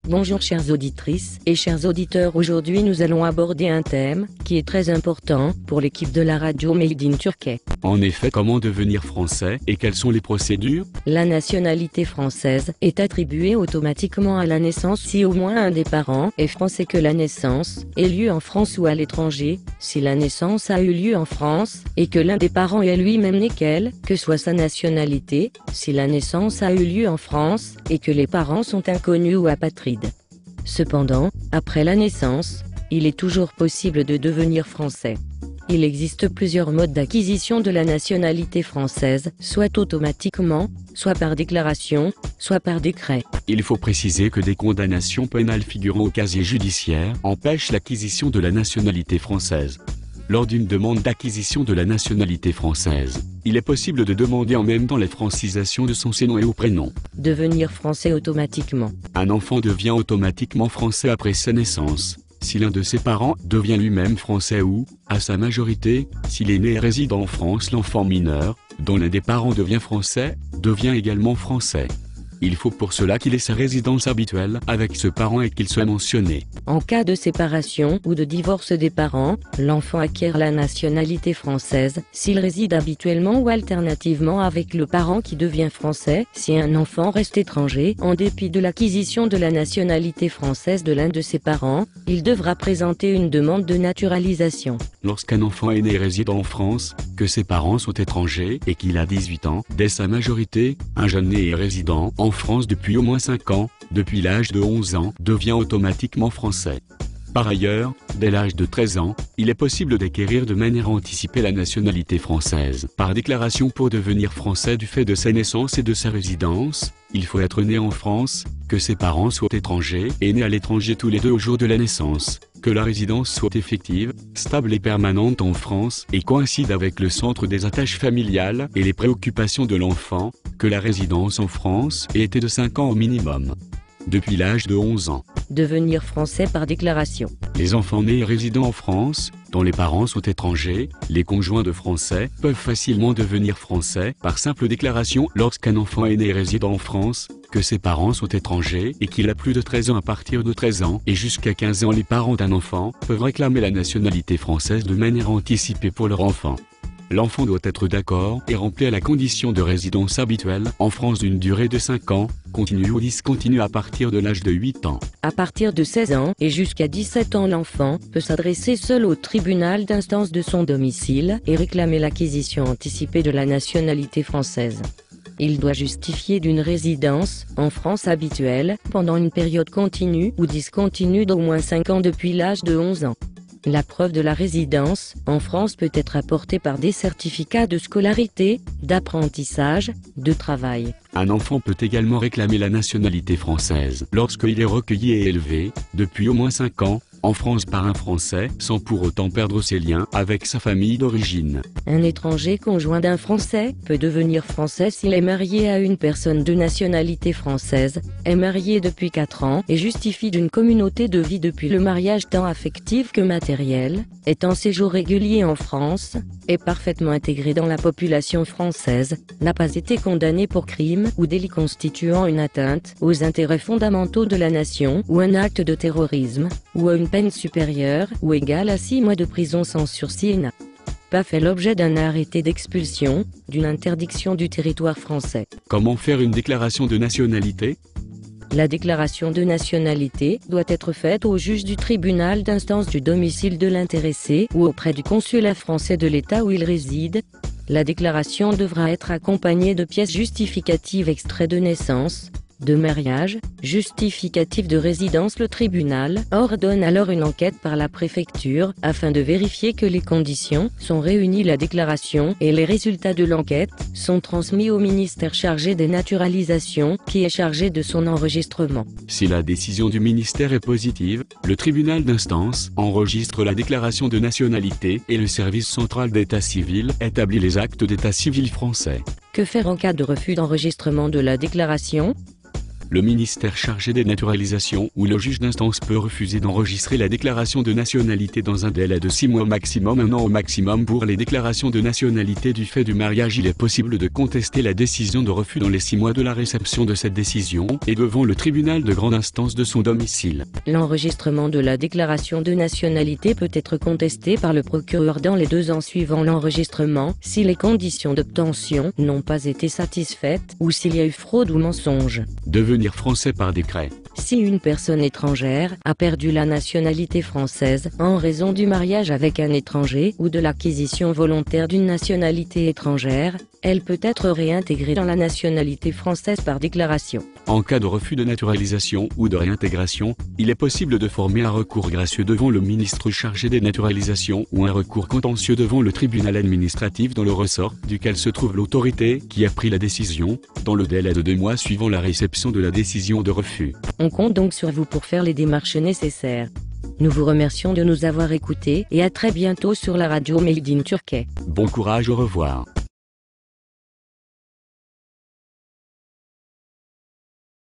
Bonjour chères auditrices et chers auditeurs, aujourd'hui nous allons aborder un thème qui est très important pour l'équipe de la radio Made in Turkey. En effet, comment devenir français et quelles sont les procédures? La nationalité française est attribuée automatiquement à la naissance si au moins un des parents est français, que la naissance ait lieu en France ou à l'étranger, si la naissance a eu lieu en France et que l'un des parents est lui-même né, quelle que soit sa nationalité, si la naissance a eu lieu en France et que les parents sont inconnus ou apatrides. Cependant, après la naissance, il est toujours possible de devenir français. Il existe plusieurs modes d'acquisition de la nationalité française, soit automatiquement, soit par déclaration, soit par décret. Il faut préciser que des condamnations pénales figurant au casier judiciaire empêchent l'acquisition de la nationalité française. Lors d'une demande d'acquisition de la nationalité française, il est possible de demander en même temps la francisation de son nom et au prénom. Devenir français automatiquement. Un enfant devient automatiquement français après sa naissance, si l'un de ses parents devient lui-même français ou, à sa majorité, s'il est né et réside en France. L'enfant mineur, dont l'un des parents devient français, devient également français. Il faut pour cela qu'il ait sa résidence habituelle avec ce parent et qu'il soit mentionné. En cas de séparation ou de divorce des parents, l'enfant acquiert la nationalité française s'il réside habituellement ou alternativement avec le parent qui devient français. Si un enfant reste étranger, en dépit de l'acquisition de la nationalité française de l'un de ses parents, il devra présenter une demande de naturalisation. Lorsqu'un enfant est né et réside en France, que ses parents sont étrangers et qu'il a 18 ans, dès sa majorité, un jeune né et résident en France depuis au moins 5 ans, depuis l'âge de 11 ans, devient automatiquement français. Par ailleurs, dès l'âge de 13 ans, il est possible d'acquérir de manière anticipée la nationalité française. Par déclaration pour devenir français du fait de sa naissance et de sa résidence, il faut être né en France, que ses parents soient étrangers et nés à l'étranger tous les deux au jour de la naissance, que la résidence soit effective, stable et permanente en France et coïncide avec le centre des attaches familiales et les préoccupations de l'enfant, que la résidence en France ait été de 5 ans au minimum. Depuis l'âge de 11 ans. Devenir français par déclaration. Les enfants nés et résidant en France, dont les parents sont étrangers, les conjoints de Français, peuvent facilement devenir français par simple déclaration. Lorsqu'un enfant est né et réside en France, que ses parents sont étrangers et qu'il a plus de 13 ans. À partir de 13 ans et jusqu'à 15 ans, les parents d'un enfant peuvent réclamer la nationalité française de manière anticipée pour leur enfant. L'enfant doit être d'accord et remplir la condition de résidence habituelle en France d'une durée de 5 ans, continue ou discontinue à partir de l'âge de 8 ans. À partir de 16 ans et jusqu'à 17 ans, l'enfant peut s'adresser seul au tribunal d'instance de son domicile et réclamer l'acquisition anticipée de la nationalité française. Il doit justifier d'une résidence en France habituelle pendant une période continue ou discontinue d'au moins 5 ans depuis l'âge de 11 ans. La preuve de la résidence en France peut être apportée par des certificats de scolarité, d'apprentissage, de travail. Un enfant peut également réclamer la nationalité française lorsqu'il est recueilli et élevé, depuis au moins 5 ans, en France par un Français, sans pour autant perdre ses liens avec sa famille d'origine. Un étranger conjoint d'un Français peut devenir français s'il est marié à une personne de nationalité française, est marié depuis 4 ans et justifie d'une communauté de vie depuis le mariage tant affectif que matériel, est en séjour régulier en France, est parfaitement intégré dans la population française, n'a pas été condamné pour crime ou délit constituant une atteinte aux intérêts fondamentaux de la nation ou un acte de terrorisme, ou à une peine supérieure ou égale à 6 mois de prison sans sursis et n'a pas fait l'objet d'un arrêté d'expulsion, d'une interdiction du territoire français. Comment faire une déclaration de nationalité? La déclaration de nationalité doit être faite au juge du tribunal d'instance du domicile de l'intéressé ou auprès du consulat français de l'État où il réside. La déclaration devra être accompagnée de pièces justificatives, extraits de naissance, de mariage, justificatif de résidence. Le tribunal ordonne alors une enquête par la préfecture afin de vérifier que les conditions sont réunies. La déclaration et les résultats de l'enquête sont transmis au ministère chargé des naturalisations qui est chargé de son enregistrement. Si la décision du ministère est positive, le tribunal d'instance enregistre la déclaration de nationalité et le service central d'état civil établit les actes d'état civil français. Que faire en cas de refus d'enregistrement de la déclaration ? le ministère chargé des naturalisations ou le juge d'instance peut refuser d'enregistrer la déclaration de nationalité dans un délai de 6 mois au maximum, 1 an au maximum. Pour les déclarations de nationalité du fait du mariage, il est possible de contester la décision de refus dans les 6 mois de la réception de cette décision et devant le tribunal de grande instance de son domicile. L'enregistrement de la déclaration de nationalité peut être contesté par le procureur dans les 2 ans suivant l'enregistrement, si les conditions d'obtention n'ont pas été satisfaites ou s'il y a eu fraude ou mensonge. Devenir français par décret. Si une personne étrangère a perdu la nationalité française en raison du mariage avec un étranger ou de l'acquisition volontaire d'une nationalité étrangère, elle peut être réintégrée dans la nationalité française par déclaration. En cas de refus de naturalisation ou de réintégration, il est possible de former un recours gracieux devant le ministre chargé des naturalisations ou un recours contentieux devant le tribunal administratif dans le ressort duquel se trouve l'autorité qui a pris la décision, dans le délai de 2 mois suivant la réception de la décision de refus. On compte donc sur vous pour faire les démarches nécessaires. Nous vous remercions de nous avoir écoutés et à très bientôt sur la radio Made in Turkey. Bon courage, au revoir.